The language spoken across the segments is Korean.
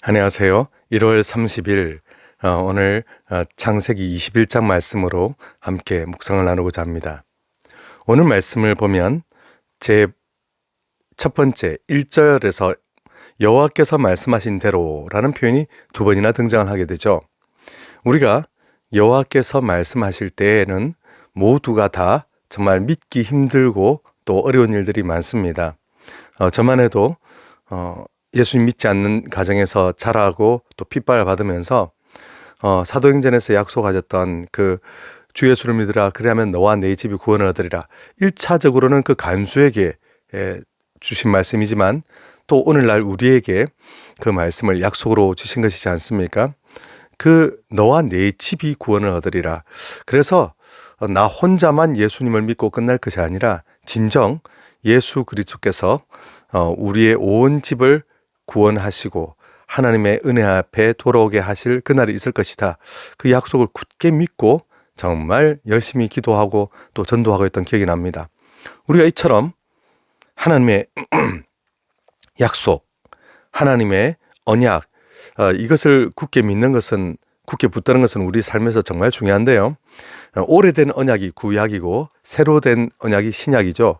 안녕하세요. 1월 30일 오늘 창세기 21장 말씀으로 함께 묵상을 나누고자 합니다. 오늘 말씀을 보면 제 첫 번째 1절에서 여호와께서 말씀하신 대로라는 표현이 두 번이나 등장을 하게 되죠. 우리가 여호와께서 말씀하실 때에는 모두가 다 정말 믿기 힘들고 또 어려운 일들이 많습니다. 저만 해도 예수님 믿지 않는 가정에서 자라고 또 핍박을 받으면서 사도행전에서 약속하셨던 그 주 예수를 믿으라 그리하면 너와 내 집이 구원을 얻으리라. 1차적으로는 그 간수에게 주신 말씀이지만 또 오늘날 우리에게 그 말씀을 약속으로 주신 것이지 않습니까? 그 너와 내 집이 구원을 얻으리라. 그래서 나 혼자만 예수님을 믿고 끝날 것이 아니라 진정 예수 그리스도께서 우리의 온 집을 구원하시고 하나님의 은혜 앞에 돌아오게 하실 그날이 있을 것이다. 그 약속을 굳게 믿고 정말 열심히 기도하고 또 전도하고 있던 기억이 납니다. 우리가 이처럼 하나님의 약속, 하나님의 언약, 이것을 굳게 믿는 것은, 굳게 붙드는 것은 우리 삶에서 정말 중요한데요. 오래된 언약이 구약이고 새로 된 언약이 신약이죠.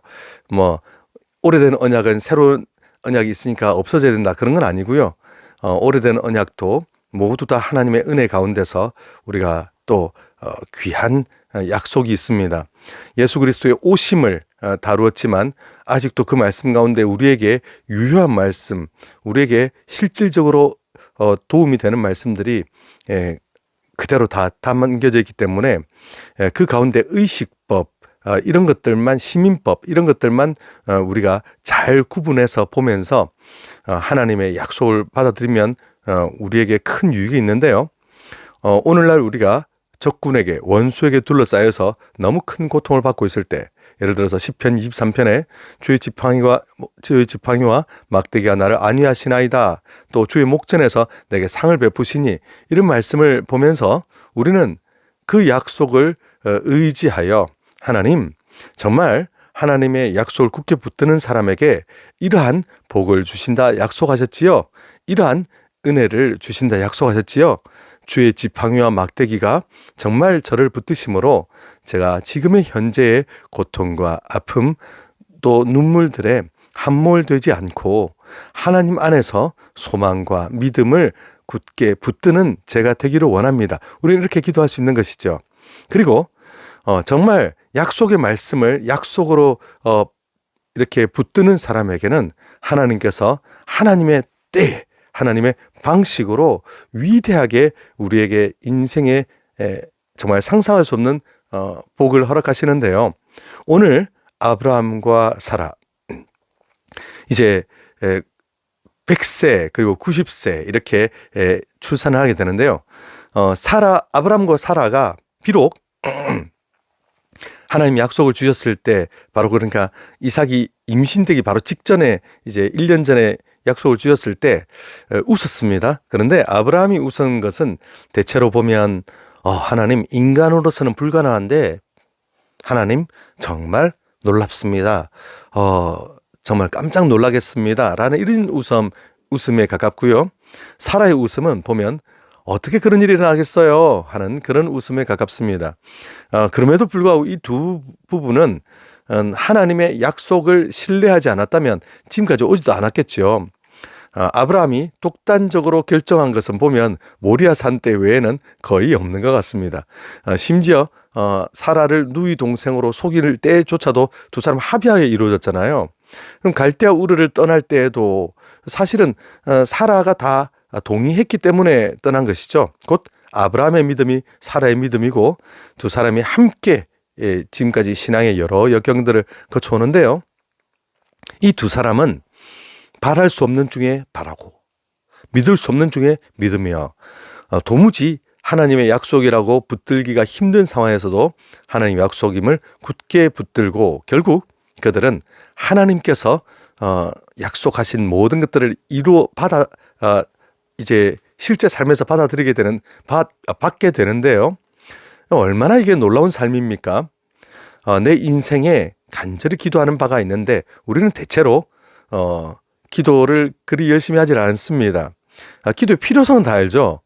오래된 언약은 새로운 언약이 있으니까 없어져야 된다, 그런 건 아니고요. 오래된 언약도 모두 다 하나님의 은혜 가운데서 우리가 또 귀한 약속이 있습니다. 예수 그리스도의 오심을 다루었지만 아직도 그 말씀 가운데 우리에게 유효한 말씀, 우리에게 실질적으로 도움이 되는 말씀들이 그대로 다 담겨져 있기 때문에 그 가운데 의식법, 이런 것들만, 시민법 이런 것들만 우리가 잘 구분해서 보면서 하나님의 약속을 받아들이면 우리에게 큰 유익이 있는데요. 오늘날 우리가 적군에게, 원수에게 둘러싸여서 너무 큰 고통을 받고 있을 때, 예를 들어서 시편 23편에 주의 지팡이와 막대기가 나를 안위하시나이다, 또 주의 목전에서 내게 상을 베푸시니, 이런 말씀을 보면서 우리는 그 약속을 의지하여 하나님, 정말 하나님의 약속을 굳게 붙드는 사람에게 이러한 복을 주신다 약속하셨지요. 이러한 은혜를 주신다 약속하셨지요. 주의 지팡이와 막대기가 정말 저를 붙드심으로 제가 지금의 현재의 고통과 아픔 또 눈물들에 함몰되지 않고 하나님 안에서 소망과 믿음을 굳게 붙드는 제가 되기를 원합니다. 우리는 이렇게 기도할 수 있는 것이죠. 그리고 정말 약속의 말씀을 약속으로 이렇게 붙드는 사람에게는 하나님께서 하나님의 때, 하나님의 방식으로 위대하게 우리에게 인생에 정말 상상할 수 없는 복을 허락하시는데요. 오늘 아브라함과 사라, 이제 100세 그리고 90세 이렇게 출산을 하게 되는데요. 아브라함과 사라가 비록 하나님 약속을 주셨을 때, 바로 그러니까 이삭이 임신되기 바로 직전에, 이제 1년 전에 약속을 주셨을 때 웃었습니다. 그런데 아브라함이 웃은 것은 대체로 보면 하나님, 인간으로서는 불가능한데 하나님 정말 놀랍습니다. 정말 깜짝 놀라겠습니다 라는 이런 웃음에 가깝고요. 사라의 웃음은 보면 어떻게 그런 일이 일어나겠어요 하는 그런 웃음에 가깝습니다. 그럼에도 불구하고 이 두 부분은 하나님의 약속을 신뢰하지 않았다면 지금까지 오지도 않았겠죠. 아브라함이 독단적으로 결정한 것은 보면 모리아 산대 외에는 거의 없는 것 같습니다. 심지어 사라를 누이 동생으로 속일 때조차도 두 사람 합의하에 이루어졌잖아요. 그럼 갈대아 우르를 떠날 때에도 사실은 사라가 다 동의했기 때문에 떠난 것이죠. 곧 아브라함의 믿음이 사라의 믿음이고 두 사람이 함께 지금까지 신앙의 여러 역경들을 거쳐오는데요. 이 두 사람은 바랄 수 없는 중에 바라고 믿을 수 없는 중에 믿으며 도무지 하나님의 약속이라고 붙들기가 힘든 상황에서도 하나님의 약속임을 굳게 붙들고 결국 그들은 하나님께서 약속하신 모든 것들을 이제 실제 삶에서 받게 되는데요. 얼마나 이게 놀라운 삶입니까? 내 인생에 간절히 기도하는 바가 있는데 우리는 대체로 기도를 그리 열심히 하질 않습니다. 기도의 필요성은 다 알죠.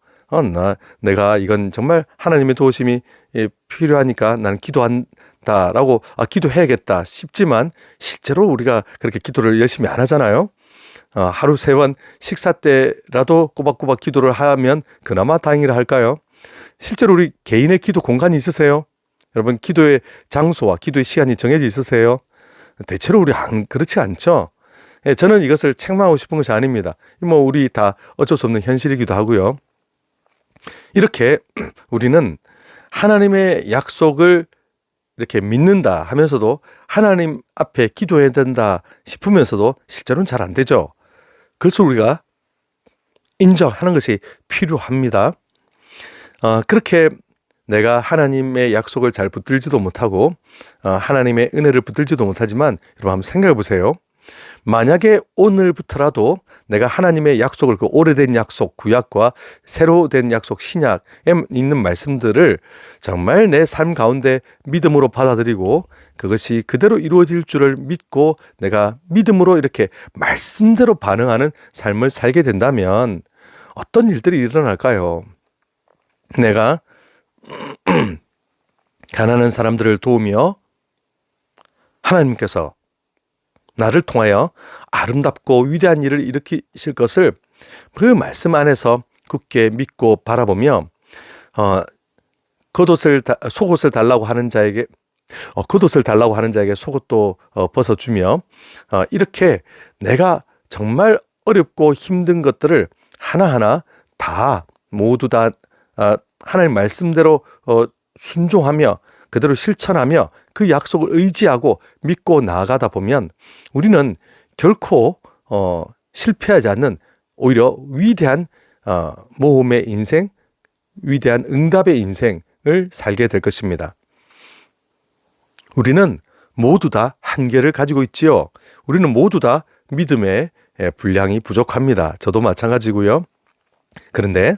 내가 이건 정말 하나님의 도우심이 필요하니까 나는 기도한다라고 기도해야겠다 싶지만 실제로 우리가 그렇게 기도를 열심히 안 하잖아요. 하루 3번 식사 때라도 꼬박꼬박 기도를 하면 그나마 다행이라 할까요? 실제로 우리 개인의 기도 공간이 있으세요? 여러분, 기도의 장소와 기도의 시간이 정해져 있으세요? 대체로 우리 그렇지 않죠. 저는 이것을 책망하고 싶은 것이 아닙니다. 우리 다 어쩔 수 없는 현실이기도 하고요. 이렇게 우리는 하나님의 약속을 이렇게 믿는다 하면서도 하나님 앞에 기도해야 된다 싶으면서도 실제로는 잘 안 되죠. 그래서 우리가 인정하는 것이 필요합니다. 그렇게 내가 하나님의 약속을 잘 붙들지도 못하고 하나님의 은혜를 붙들지도 못하지만 여러분 한번 생각해 보세요. 만약에 오늘부터라도 내가 하나님의 약속을, 그 오래된 약속 구약과 새로 된 약속 신약에 있는 말씀들을 정말 내 삶 가운데 믿음으로 받아들이고 그것이 그대로 이루어질 줄을 믿고 내가 믿음으로 이렇게 말씀대로 반응하는 삶을 살게 된다면 어떤 일들이 일어날까요? 내가 가난한 사람들을 도우며 하나님께서 나를 통하여 아름답고 위대한 일을 일으키실 것을 그 말씀 안에서 굳게 믿고 바라보며 속옷을 달라고 하는 자에게 속옷도 벗어주며 이렇게 내가 정말 어렵고 힘든 것들을 하나하나 다 모두 다 하나님 말씀대로 순종하며 그대로 실천하며 그 약속을 의지하고 믿고 나아가다 보면 우리는 결코 실패하지 않는 오히려 위대한 모험의 인생, 위대한 응답의 인생을 살게 될 것입니다. 우리는 모두 다 한계를 가지고 있지요. 우리는 모두 다 믿음의 분량이 부족합니다. 저도 마찬가지고요. 그런데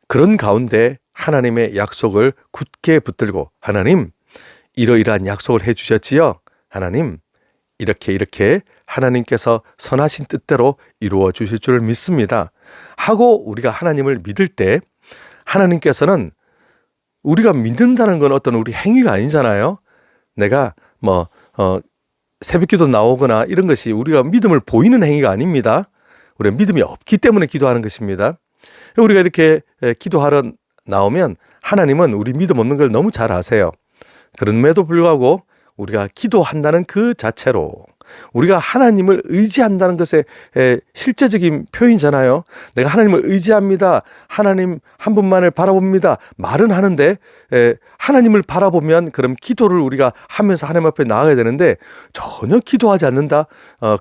그런 가운데 하나님의 약속을 굳게 붙들고 하나님 이러이러한 약속을 해주셨지요. 하나님 이렇게 하나님께서 선하신 뜻대로 이루어 주실 줄을 믿습니다 하고 우리가 하나님을 믿을 때 하나님께서는 우리가 믿는다는 건 어떤 우리 행위가 아니잖아요. 내가 새벽기도 나오거나 이런 것이 우리가 믿음을 보이는 행위가 아닙니다. 우리가 믿음이 없기 때문에 기도하는 것입니다. 우리가 이렇게 기도하러 나오면 하나님은 우리 믿음 없는 걸 너무 잘 아세요. 그럼에도 불구하고 우리가 기도한다는 그 자체로 우리가 하나님을 의지한다는 것의 실제적인 표현이잖아요. 내가 하나님을 의지합니다. 하나님 한 분만을 바라봅니다. 말은 하는데 하나님을 바라보면 그럼 기도를 우리가 하면서 하나님 앞에 나아가야 되는데 전혀 기도하지 않는다.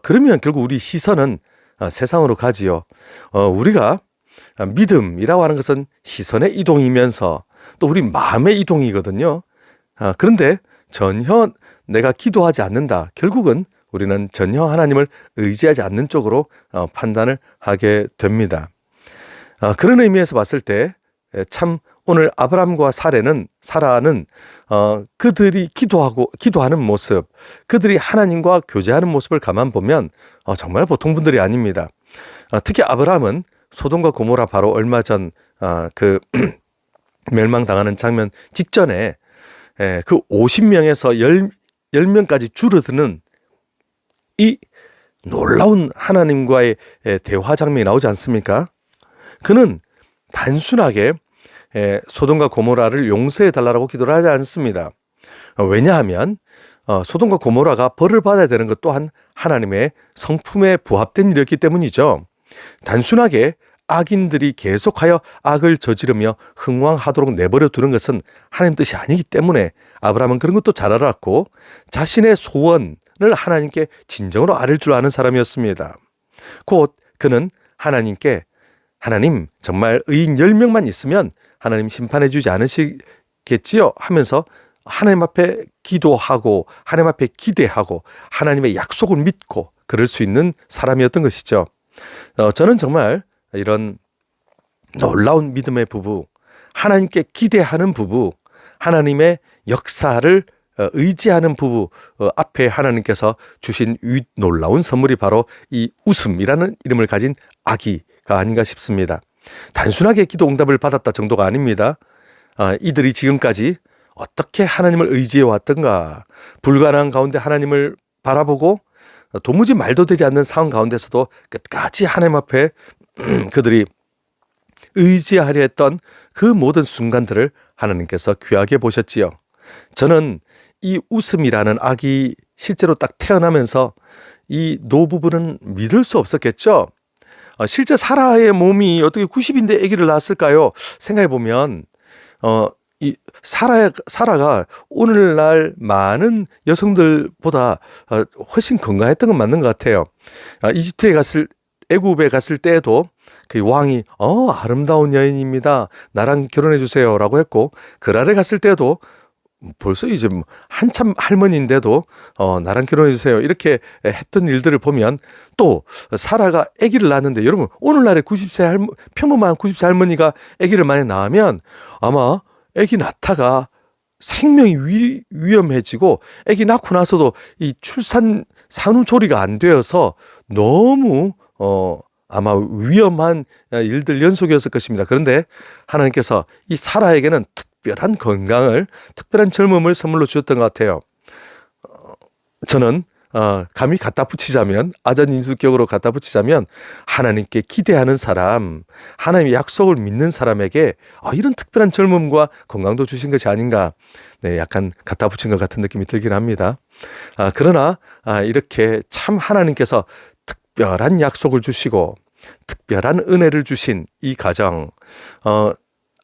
그러면 결국 우리 시선은 세상으로 가지요. 우리가 믿음이라고 하는 것은 시선의 이동이면서 또 우리 마음의 이동이거든요. 그런데 전혀 내가 기도하지 않는다. 결국은 우리는 전혀 하나님을 의지하지 않는 쪽으로 판단을 하게 됩니다. 그런 의미에서 봤을 때 참 오늘 아브라함과 사라는 그들이 기도하는 모습, 그들이 하나님과 교제하는 모습을 가만 보면 정말 보통 분들이 아닙니다. 특히 아브라함은 소돔과 고모라 바로 얼마 전 그 멸망당하는 장면 직전에 그 50명에서 10명까지 줄어드는 이 놀라운 하나님과의 대화 장면이 나오지 않습니까? 그는 단순하게 소돔과 고모라를 용서해 달라고 기도를 하지 않습니다. 왜냐하면 소돔과 고모라가 벌을 받아야 되는 것 또한 하나님의 성품에 부합된 일이었기 때문이죠. 단순하게 악인들이 계속하여 악을 저지르며 흥왕하도록 내버려 두는 것은 하나님 뜻이 아니기 때문에 아브라함은 그런 것도 잘 알았고 자신의 소원을 하나님께 진정으로 아뢰 줄 아는 사람이었습니다. 곧 그는 하나님께 하나님 정말 의인 10명만 있으면 하나님 심판해 주지 않으시겠지요 하면서 하나님 앞에 기도하고 하나님 앞에 기대하고 하나님의 약속을 믿고 그럴 수 있는 사람이었던 것이죠. 저는 정말 이런 놀라운 믿음의 부부, 하나님께 기대하는 부부, 하나님의 역사를 의지하는 부부 앞에 하나님께서 주신 놀라운 선물이 바로 이 웃음이라는 이름을 가진 아기가 아닌가 싶습니다. 단순하게 기도 응답을 받았다 정도가 아닙니다. 이들이 지금까지 어떻게 하나님을 의지해 왔던가, 불가능한 가운데 하나님을 바라보고 도무지 말도 되지 않는 상황 가운데서도 끝까지 하나님 앞에 그들이 의지하려 했던 그 모든 순간들을 하나님께서 귀하게 보셨지요. 저는 이 웃음이라는 아기 실제로 딱 태어나면서 이 노부부는 믿을 수 없었겠죠. 실제 사라의 몸이 어떻게 90인데 아기를 낳았을까요? 생각해 보면 이 사라가 오늘날 많은 여성들보다 훨씬 건강했던 건 맞는 것 같아요. 애굽에 갔을 때에도 그 왕이 아름다운 여인입니다, 나랑 결혼해 주세요라고 했고, 그랄에 갔을 때도 벌써 이제 한참 할머니인데도 나랑 결혼해 주세요 이렇게 했던 일들을 보면, 또 사라가 아기를 낳았는데, 여러분 오늘날에 평범한 90세 할머니가 아기를 많이 낳으면 아마 아기 낳다가 생명이 위험해지고, 아기 낳고 나서도 이 산후조리가 안 되어서 너무 아마 위험한 일들 연속이었을 것입니다. 그런데 하나님께서 이 사라에게는 특별한 건강을, 특별한 젊음을 선물로 주셨던 것 같아요. 저는 감히 갖다 붙이자면, 아전인수격으로 갖다 붙이자면, 하나님께 기대하는 사람, 하나님의 약속을 믿는 사람에게 이런 특별한 젊음과 건강도 주신 것이 아닌가, 약간 갖다 붙인 것 같은 느낌이 들긴 합니다. 그러나 이렇게 참 하나님께서 특별한 약속을 주시고 특별한 은혜를 주신 이 가정,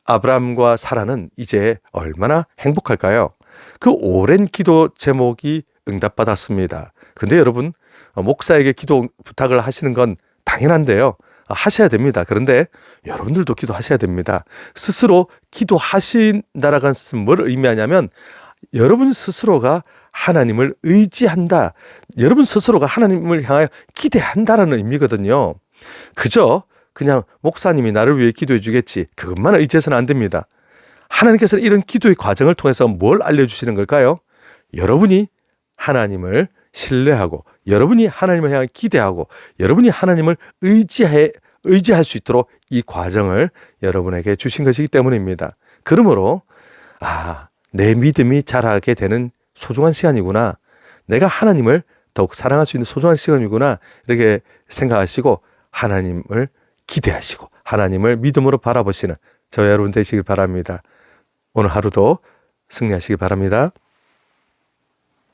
아브라함과 사라는 이제 얼마나 행복할까요? 그 오랜 기도 제목이 응답받았습니다. 근데 여러분, 목사에게 기도 부탁을 하시는 건 당연한데요, 하셔야 됩니다. 그런데 여러분들도 기도하셔야 됩니다. 스스로 기도하신다라는 것은 뭘 의미하냐면, 여러분 스스로가 하나님을 의지한다, 여러분 스스로가 하나님을 향하여 기대한다라는 의미거든요. 그냥 목사님이 나를 위해 기도해 주겠지, 그것만 의지해서는 안 됩니다. 하나님께서는 이런 기도의 과정을 통해서 뭘 알려주시는 걸까요? 여러분이 하나님을 신뢰하고, 여러분이 하나님을 향해 기대하고, 여러분이 하나님을 의지할 수 있도록 이 과정을 여러분에게 주신 것이기 때문입니다. 그러므로 내 믿음이 자라게 되는 소중한 시간이구나, 내가 하나님을 더욱 사랑할 수 있는 소중한 시간이구나, 이렇게 생각하시고 하나님을 기대하시고 하나님을 믿음으로 바라보시는 저와 여러분 되시길 바랍니다. 오늘 하루도 승리하시길 바랍니다.